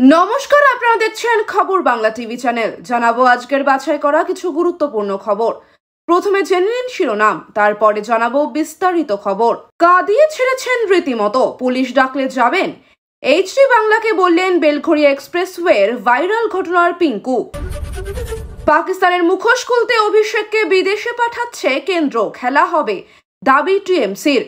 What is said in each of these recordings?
নমস্কার, আপনারা দেখছেন খবর বাংলা টিভি চ্যানেল। জানাবো আজকের বাছাই করা কিছু গুরুত্বপূর্ণ খবর। প্রথমে জেনে নিন শিরোনাম, তারপরে জানাবো বিস্তারিত খবর। কাঁদিয়ে ছেড়েছেন রীতিমতো, পুলিশ ডাকলে যাবেন। এইচডি বাংলাকে বললেন বেলঘড়িয়া এক্সপ্রেসওয়ের ভাইরাল ঘটনার পিঙ্কু। পাকিস্তানের মুখোশ খুলতে অভিষেককে বিদেশে পাঠাচ্ছে কেন্দ্র, খেলা হবে দাবি টিএমসির।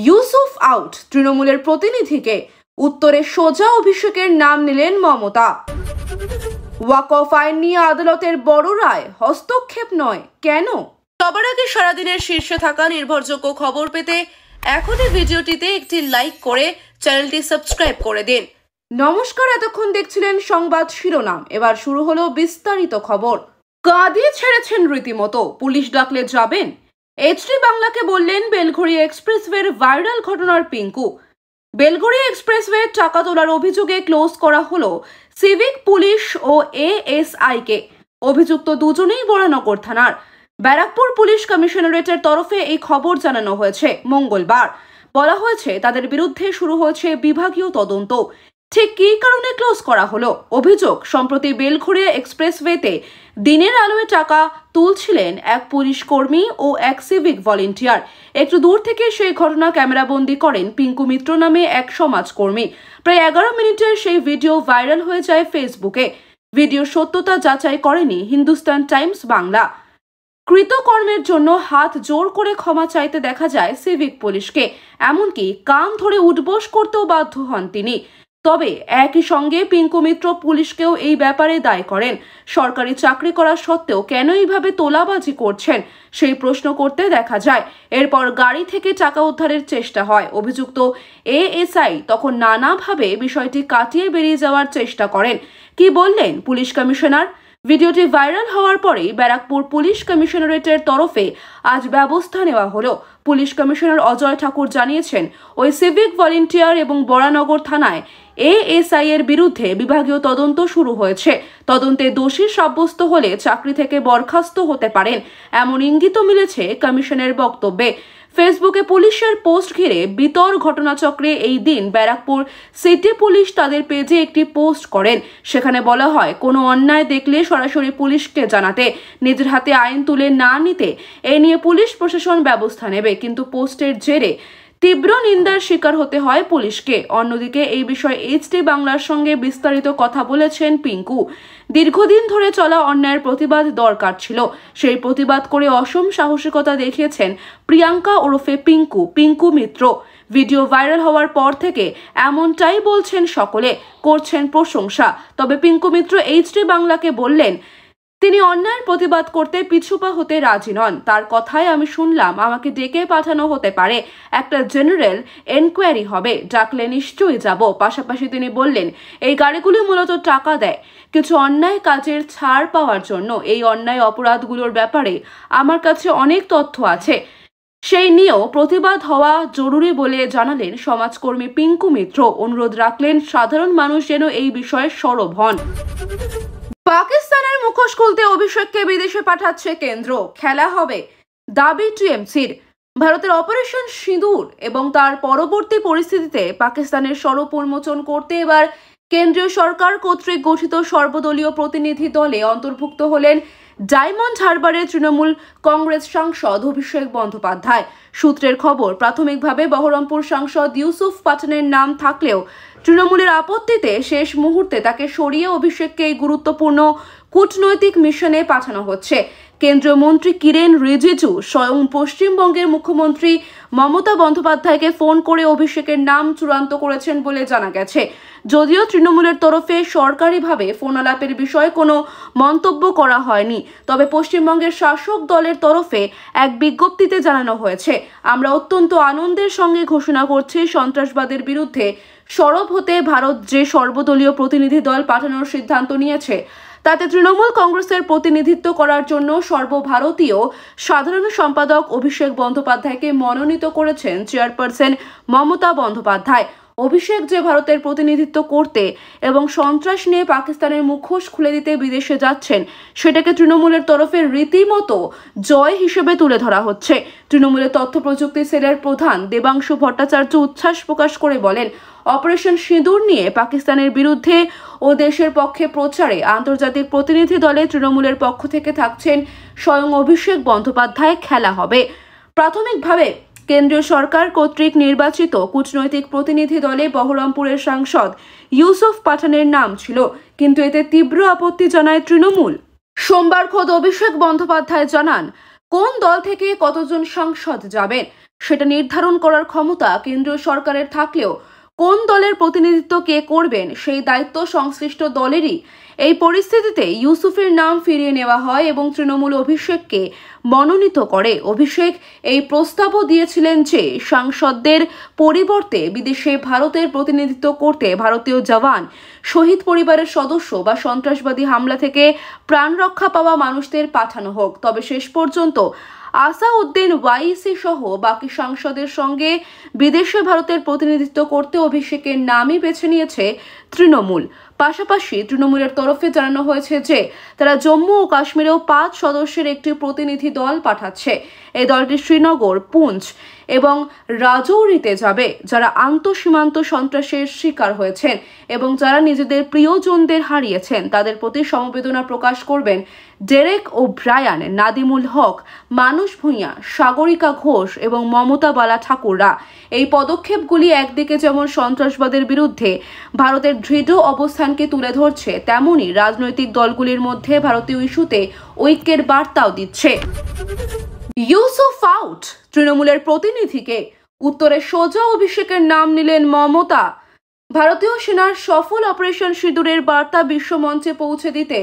ইউসুফ আউট, তৃণমূলের প্রতিনিধিকে উত্তরে সোজা অভিষেকের নাম নিলেন মমতা। ওয়াকফ আইন নিয়ে আদালতের বড় রায়, হস্তক্ষেপ নয়, কেন? সবার আগে সারাদিনের শীর্ষে থাকা নির্ভরযোগ্য খবর পেতে এখনই ভিডিওটিতে একটি লাইক করে চ্যানেলটি সাবস্ক্রাইব করে দিন। নমস্কার, এতক্ষণ দেখছিলেন সংবাদ শিরোনাম। এবার শুরু হলো বিস্তারিত খবর। কাঁদিয়ে ছেড়েছেন রীতিমতো, পুলিশ ডাকলে যাবেন। এইচডি বাংলাকে বললেন বেলঘড়িয়া এক্সপ্রেসওয়ের ভাইরাল ঘটনার পিঙ্কু। বেলঘড়িয়া এক্সপ্রেসওয়ে টাকা তোলার অভিযোগে ক্লোজ করা হলো সিভিক পুলিশ ও এএসআইকে। অভিযুক্ত দুজনেই বরানগর থানার। ব্যারাকপুর পুলিশ কমিশনারেটের তরফে এই খবর জানানো হয়েছে মঙ্গলবার। বলা হয়েছে তাদের বিরুদ্ধে শুরু হয়েছে বিভাগীয় তদন্ত। ঠিক কী কারণে ক্লোজ করা হলো? অভিযোগ, সম্প্রতি বেলঘড়িয়া এক্সপ্রেসওয়েতে দিনের আলোয় টাকা তুলছিলেন এক পুলিশ কর্মী ও এক সিভিক ভলেন্টিয়ার। একটু দূর থেকে সেই ঘটনা ক্যামেরাবন্দি করেন পিঙ্কু মিত্র নামে এক সমাজকর্মী। প্রায় 11 মিনিটের সেই ভিডিও ভাইরাল হয়ে যায় ফেসবুকে। ভিডিওর সত্যতা যাচাই করেনি হিন্দুস্তান টাইমস বাংলা। কৃতকর্মের জন্য হাত জোর করে ক্ষমা চাইতে দেখা যায় সিভিক পুলিশকে, এমনকি কান ধরে উঠবোস করতেও বাধ্য হন তিনি। তবে একই সঙ্গে পিঙ্কু মিত্র পুলিশকেও এই ব্যাপারে দায়ী করেন। সরকারি চাকরি করা সত্ত্বেও কেন এইভাবে তোলাবাজি করছেন সেই প্রশ্ন করতে দেখা যায়। এরপর গাড়ি থেকে টাকা উদ্ধারের চেষ্টা হয়। অভিযুক্ত এএসআই তখন নানাভাবে বিষয়টি কাটিয়ে বেরিয়ে যাওয়ার চেষ্টা করেন। কি বললেন পুলিশ কমিশনার? ভিডিওটি ভাইরাল হওয়ার পরেই ব্যারাকপুর পুলিশ কমিশনারেটের তরফে আজ ব্যবস্থা নেওয়া হলো। পুলিশ কমিশনার অজয় ঠাকুর জানিয়েছেন, ওই সিভিক ভলেন্টিয়ার এবং বরানগর থানায় এএসআই এর বিরুদ্ধে বিভাগীয় তদন্ত শুরু হয়েছে। তদন্তে দোষী সাব্যস্ত হলে চাকরি থেকে বরখাস্ত হতে পারেন, এমন ইঙ্গিত মিলেছে কমিশনের বক্তব্যে। ফেসবুকে পুলিশের পোস্ট ঘিরে বিতর ঘটনাচক্রে এই দিন ব্যারাকপুর সিটি পুলিশ তাদের পেজে একটি পোস্ট করেন। সেখানে বলা হয়, কোনো অন্যায় দেখলে সরাসরি পুলিশকে জানাতে, নিজের হাতে আইন তুলে না নিতে। এ নিয়ে পুলিশ প্রশাসন ব্যবস্থা নেবে, কিন্তু পোস্টের জেরে তীব্র নিন্দার শিকার হতে হয় পুলিশকে। অন্যদিকে এই বিষয়ে এইচডি বাংলার সঙ্গে বিস্তারিত কথা বলেছেন পিঙ্কু। দীর্ঘদিন ধরে চলা অন্যায়ের প্রতিবাদ দরকার ছিল, সেই প্রতিবাদ করে অসম সাহসিকতা দেখিয়েছেন প্রিয়াঙ্কা ওরফে পিঙ্কু মিত্র। ভিডিও ভাইরাল হওয়ার পর থেকে এমনটাই বলছেন সকলে, করছেন প্রশংসা। তবে পিঙ্কু মিত্র এইচডি বাংলাকে বললেন, তিনি অন্যায়ের প্রতিবাদ করতে পিছুপা হতে রাজি নন। তার কথায় আমি শুনলাম আমাকে ডেকে পাঠানো হতে পারে, একটা জেনারেল এনকোয়ারি হবে, ডাকলে নিশ্চয়ই যাব। পাশাপাশি তিনি বললেন, এই গাড়িগুলি মূলত টাকা দেয় কিছু অন্যায় কাজের ছাড় পাওয়ার জন্য। এই অন্যায় অপরাধগুলোর ব্যাপারে আমার কাছে অনেক তথ্য আছে, সেই নিয়েও প্রতিবাদ হওয়া জরুরি বলে জানালেন সমাজকর্মী পিঙ্কু মিত্র। অনুরোধ রাখলেন সাধারণ মানুষ যেন এই বিষয়ে সরব হন। পাকিস্তানের মুখোশ খুলতে অভিষেককে বিদেশে পাঠাচ্ছে কেন্দ্র, খেলা হবে দাবি টিএমসির। ভারতের অপারেশন সিঁদুর এবং তার পরবর্তী পরিস্থিতিতে পাকিস্তানের স্বরূপ উন্মোচন করতে এবার কেন্দ্রীয় সরকার কর্তৃক গঠিত সর্বদলীয় প্রতিনিধি দলে অন্তর্ভুক্ত হলেন ডায়মন্ড হারবারের তৃণমূল কংগ্রেস সাংসদ অভিষেক বন্দ্যোপাধ্যায়। সূত্রের খবর, প্রাথমিকভাবে বহরমপুর সাংসদ ইউসুফ পাঠানের নাম থাকলেও তৃণমূলের আপত্তিতে শেষ মুহূর্তে তাকে সরিয়ে অভিষেককে এই গুরুত্বপূর্ণ কূটনৈতিক মিশনে পাঠানো হচ্ছে। কেন্দ্রীয় মন্ত্রী কিরেন রিজিজু স্বয়ং পশ্চিমবঙ্গের মুখ্যমন্ত্রী মমতা বন্দ্যোপাধ্যায়কে ফোন করে অভিষেকের নাম চূড়ান্ত করেছেন বলে জানা গেছে। যদিও তৃণমূলের তরফে সরকারিভাবে ফোন আলাপের বিষয়ে কোনো মন্তব্য করা হয়নি, তবে পশ্চিমবঙ্গের শাসক দলের তরফে এক বিজ্ঞপ্তিতে জানানো হয়েছে, আমরা অত্যন্ত আনন্দের সঙ্গে ঘোষণা করছি সন্ত্রাসবাদের বিরুদ্ধে সরব হতে ভারত যে সর্বদলীয় প্রতিনিধি দল পাঠানোর সিদ্ধান্ত নিয়েছে তাতে তৃণমূল কংগ্রেসের প্রতিনিধিত্ব করার জন্য সর্বভারতীয় সাধারণ সম্পাদক অভিষেক বন্দ্যোপাধ্যায়কে মনোনীত করেছেন চেয়ারপারসন মমতা বন্দ্যোপাধ্যায়। অভিষেক যে ভারতের প্রতিনিধিত্ব করতে এবং সন্ত্রাস নিয়ে পাকিস্তানের মুখোশ খুলে দিতে বিদেশে যাচ্ছেন, সেটাকে তৃণমূলের তরফে রীতিমতো জয় হিসেবে তুলে ধরা হচ্ছে। তৃণমূলের তথ্য প্রযুক্তি সেলের প্রধান দেবাংশু ভট্টাচার্য উচ্ছ্বাস প্রকাশ করে বলেন, অপারেশন সিঁদুর নিয়ে পাকিস্তানের বিরুদ্ধে ও দেশের পক্ষে প্রচারে আন্তর্জাতিক প্রতিনিধি দলে তৃণমূলের পক্ষ থেকে থাকছেন স্বয়ং অভিষেক বন্দ্যোপাধ্যায়। খেলা হবে। প্রাথমিকভাবে কেন্দ্রীয় সরকার কর্তৃক নির্বাচিত কূটনৈতিক প্রতিনিধি দলে বহরমপুরের সাংসদ ইউসুফ পাঠানের নাম ছিল, কিন্তু এতে তীব্র আপত্তি জানায় তৃণমূল। সোমবার খোদ অভিষেক বন্দ্যোপাধ্যায় জানান, কোন দল থেকে কতজন সাংসদ যাবেন সেটা নির্ধারণ করার ক্ষমতা কেন্দ্রীয় সরকারের থাকলেও কোন দলের প্রতিনিধিত্ব কে করবেন সেই দায়িত্ব সংশ্লিষ্ট দলেরই। এই পরিস্থিতিতে ইউসুফের নাম ফিরিয়ে নেওয়া হয় এবং তৃণমূল অভিষেককে মনোনীত করে। অভিষেক এই প্রস্তাবও দিয়েছিলেন যে সাংসদদের পরিবর্তে বিদেশে ভারতের প্রতিনিধিত্ব করতে ভারতীয় জওয়ান, শহীদ পরিবারের সদস্য বা সন্ত্রাসবাদী হামলা থেকে প্রাণ রক্ষা পাওয়া মানুষদের পাঠানো হোক। তবে শেষ পর্যন্ত আসাউদ্দিন ওয়াইসি সহ বাকি সাংসদের সঙ্গে বিদেশে ভারতের প্রতিনিধিত্ব করতে অভিষেকের নামই বেছে নিয়েছে তৃণমূল। পাশাপাশি তৃণমূলের তরফে জানানো হয়েছে যে তারা জম্মু ও কাশ্মীরেও 5 সদস্যের একটি প্রতিনিধি দল পাঠাচ্ছে। এই দলটি শ্রীনগর, পুঞ্চ এবং রাজৌরিতে যাবে, যারা আন্তঃসীমান্ত সন্ত্রাসের শিকার হয়েছেন এবং যারা নিজেদের প্রিয়জনদের হারিয়েছেন। তাদের প্রতি সমবেদনা প্রকাশ করবেন ডেরেক ওব্রায়ান, নাদিমুল হক, মানুষ ভূঁইয়া, সাগরিকা ঘোষ এবং মমতা বালা ঠাকুররা। এই পদক্ষেপগুলি একদিকে যেমন সন্ত্রাসবাদের বিরুদ্ধে ভারতের দৃঢ় অবস্থানকে তুলে ধরছে, তেমনি রাজনৈতিক দলগুলির মধ্যে ভারতীয় ইস্যুতে ঐক্যের বার্তাও দিচ্ছে। ইউসুফ আউট, তৃণমূলের প্রতিনিধিকে উত্তরে সোজা অভিষেকের নাম নিলেন মমতা। ভারতীয় সেনার সফল অপারেশন সিঁদুরের বার্তা বিশ্বমঞ্চে পৌঁছে দিতে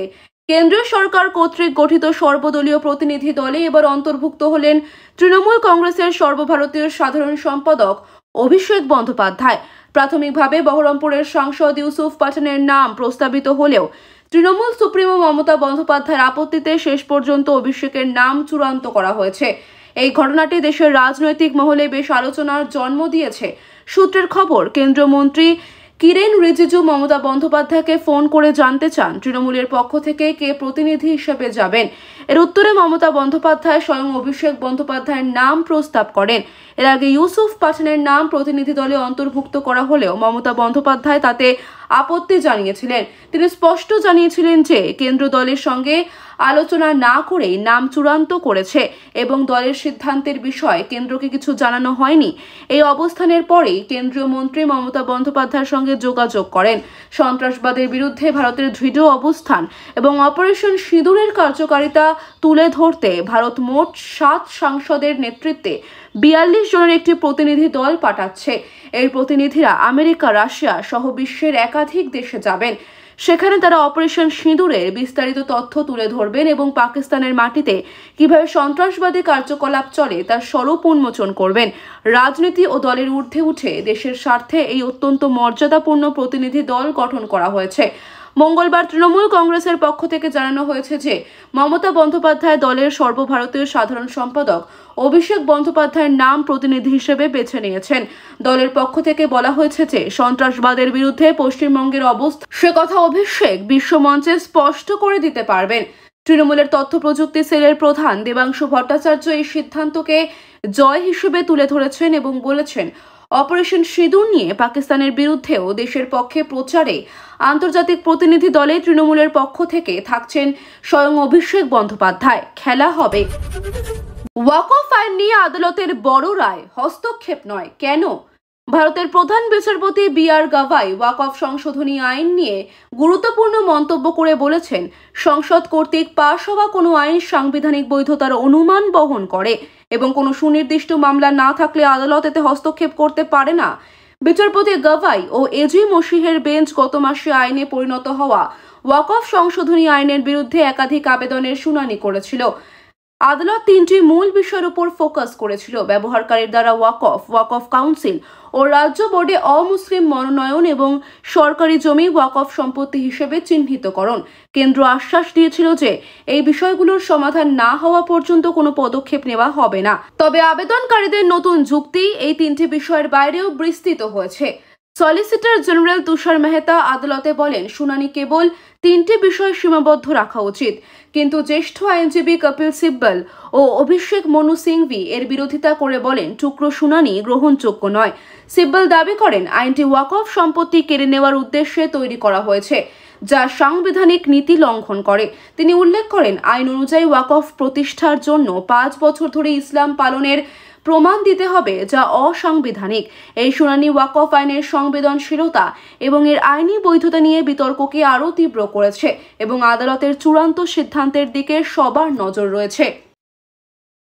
কেন্দ্রীয় সরকার কর্তৃক গঠিত সর্বদলীয় প্রতিনিধি দলে এবার অন্তর্ভুক্ত হলেন তৃণমূল কংগ্রেসের সর্বভারতীয় সাধারণ সম্পাদক অভিষেক বন্দ্যোপাধ্যায়। প্রাথমিকভাবে বহরমপুরের সাংসদ ইউসুফ পাঠানের নাম প্রস্তাবিত হলেও তৃণমূল সুপ্রিমো মমতা বন্দ্যোপাধ্যায়ের আপত্তিতে শেষ পর্যন্ত অভিষেকের নাম চূড়ান্ত করা হয়েছে। এই ঘটনাটি দেশের রাজনৈতিক মহলে বেশ আলোচনার জন্ম দিয়েছে। সূত্রের খবর, কেন্দ্রীয় মন্ত্রী কিরেন রিজিজু মমতা বন্দ্যোপাধ্যায়কে ফোন করে জানতে চান তৃণমূলের পক্ষ থেকে কে প্রতিনিধি হিসেবে যাবেন। এর উত্তরে মমতা বন্দ্যোপাধ্যায় স্বয়ং অভিষেক বন্দ্যোপাধ্যায়ের নাম প্রস্তাব করেন। এর আগে ইউসুফ পাঠানের নাম প্রতিনিধি দলে অন্তর্ভুক্ত করা হলেও মমতা বন্দ্যোপাধ্যায় তাতে আপত্তি জানিয়েছিলেন। তিনি স্পষ্ট জানিয়েছিলেন যে কেন্দ্র দলের সঙ্গে আলোচনা না করেই নাম চূড়ান্ত করেছে এবং দলের সিদ্ধান্তের বিষয়ে কেন্দ্রকে কিছু জানানো হয়নি। এই অবস্থানের পরেই কেন্দ্রীয় মন্ত্রী মমতা বন্দ্যোপাধ্যায়ের সঙ্গে যোগাযোগ করেন। সন্ত্রাসবাদের বিরুদ্ধে ভারতের দৃঢ় অবস্থান এবং অপারেশন সিঁদুরের কার্যকারিতা তুলে ধরতে ভারত মোট 7 সাংসদের নেতৃত্বে 42 জনের একটি প্রতিনিধি দল পাঠাচ্ছে। এই প্রতিনিধিরা আমেরিকা, রাশিয়া সহ বিশ্বের একাধিক দেশে যাবেন। সেখানে তারা অপারেশন সিঁদুরের বিস্তারিত তথ্য তুলে ধরবেন এবং পাকিস্তানের মাটিতে কিভাবে সন্ত্রাসবাদী কার্যকলাপ চলে তার স্বরূপ উন্মোচন করবেন। রাজনীতি ও দলের ঊর্ধ্বে উঠে দেশের স্বার্থে এই অত্যন্ত মর্যাদাপূর্ণ প্রতিনিধি দল গঠন করা হয়েছে। মঙ্গলবার তৃণমূল কংগ্রেসের পক্ষ থেকে জানানো হয়েছে যে মমতা বন্দ্যোপাধ্যায় দলের সর্বভারতীয় সাধারণ সম্পাদক অভিষেক বন্দ্যোপাধ্যায়ের নাম প্রতিনিধি হিসেবে বেছে নিয়েছেন। দলের পক্ষ থেকে বলা হয়েছে যে সন্ত্রাসবাদের বিরুদ্ধে পশ্চিমবঙ্গের অবস্থা সে কথা অভিষেক বিশ্বমঞ্চে স্পষ্ট করে দিতে পারবেন। তৃণমূলের তথ্য প্রযুক্তি সেলের প্রধান দেবাংশু ভট্টাচার্য এই সিদ্ধান্তকে জয় হিসেবে তুলে ধরেছেন এবং বলেছেন, অপারেশন সিঁদুর নিয়ে পাকিস্তানের বিরুদ্ধেও দেশের পক্ষে প্রচারে আন্তর্জাতিক প্রতিনিধি দলে তৃণমূলের পক্ষ থেকে থাকছেন স্বয়ং অভিষেক বন্দ্যোপাধ্যায়। খেলা হবে। ওয়াকফ আইন নিয়ে আদালতের বড় রায়, হস্তক্ষেপ নয় কেন? ভারতের প্রধান বিচারপতি বি.আর. গাভাই ওয়াকফ সংশোধনী আইন নিয়ে গুরুত্বপূর্ণ মন্তব্য করে বলেছেন, সংসদ কর্তৃক পাশ হওয়া কোনো আইন সাংবিধানিক বৈধতার অনুমান বহন করে এবং কোনো সুনির্দিষ্ট মামলা না থাকলে আদালত এতে হস্তক্ষেপ করতে পারে না। বিচারপতি গাভাই ও এজি মসিহের বেঞ্চ গত মাসে আইনে পরিণত হওয়া ওয়াকফ সংশোধনী আইনের বিরুদ্ধে একাধিক আবেদনের শুনানি করেছিল। আদালত 3টি মূল বিষয়ের উপর ফোকাস করেছিল: ব্যবহারকারীর দ্বারা ওয়াকফ কাউন্সিল ও রাজ্য বোর্ডে অমুসলিম মনোনয়ন এবং সরকারি জমি ওয়াকফ সম্পত্তি হিসেবে চিহ্নিতকরণ। কেন্দ্র আশ্বাস দিয়েছিল যে এই বিষয়গুলোর সমাধান না হওয়া পর্যন্ত কোনো পদক্ষেপ নেওয়া হবে না। তবে আবেদনকারীদের নতুন যুক্তি এই 3টি বিষয়ের বাইরেও বিস্তৃত হয়েছে। সলিসিটর জেনারেল তুষার মেহতা আদালতে বলেন, শুনানি কেবল 3টি বিষয় সীমাবদ্ধ রাখা উচিত, কিন্তু জ্যেষ্ঠ আইনজীবী কপিল সিব্বল ও অভিষেক মনু সিংভি এর বিরোধিতা করে বলেন টুকরো শুনানি গ্রহণযোগ্য নয়। সিব্বল দাবি করেন আইনটি ওয়াকফ সম্পত্তি কেড়ে নেওয়ার উদ্দেশ্যে তৈরি করা হয়েছে, যা সাংবিধানিক নীতি লঙ্ঘন করে। তিনি উল্লেখ করেন আইন অনুযায়ী ওয়াকফ প্রতিষ্ঠার জন্য 5 বছর ধরে ইসলাম পালনের প্রমাণ দিতে হবে, যা অসাংবিধানিক। এই শুনানি ওয়াকফ আইনের সংবেদনশীলতা এবং এর আইনি বৈধতা নিয়ে বিতর্ককে আরও তীব্র করেছে এবং আদালতের চূড়ান্ত সিদ্ধান্তের দিকে সবার নজর রয়েছে।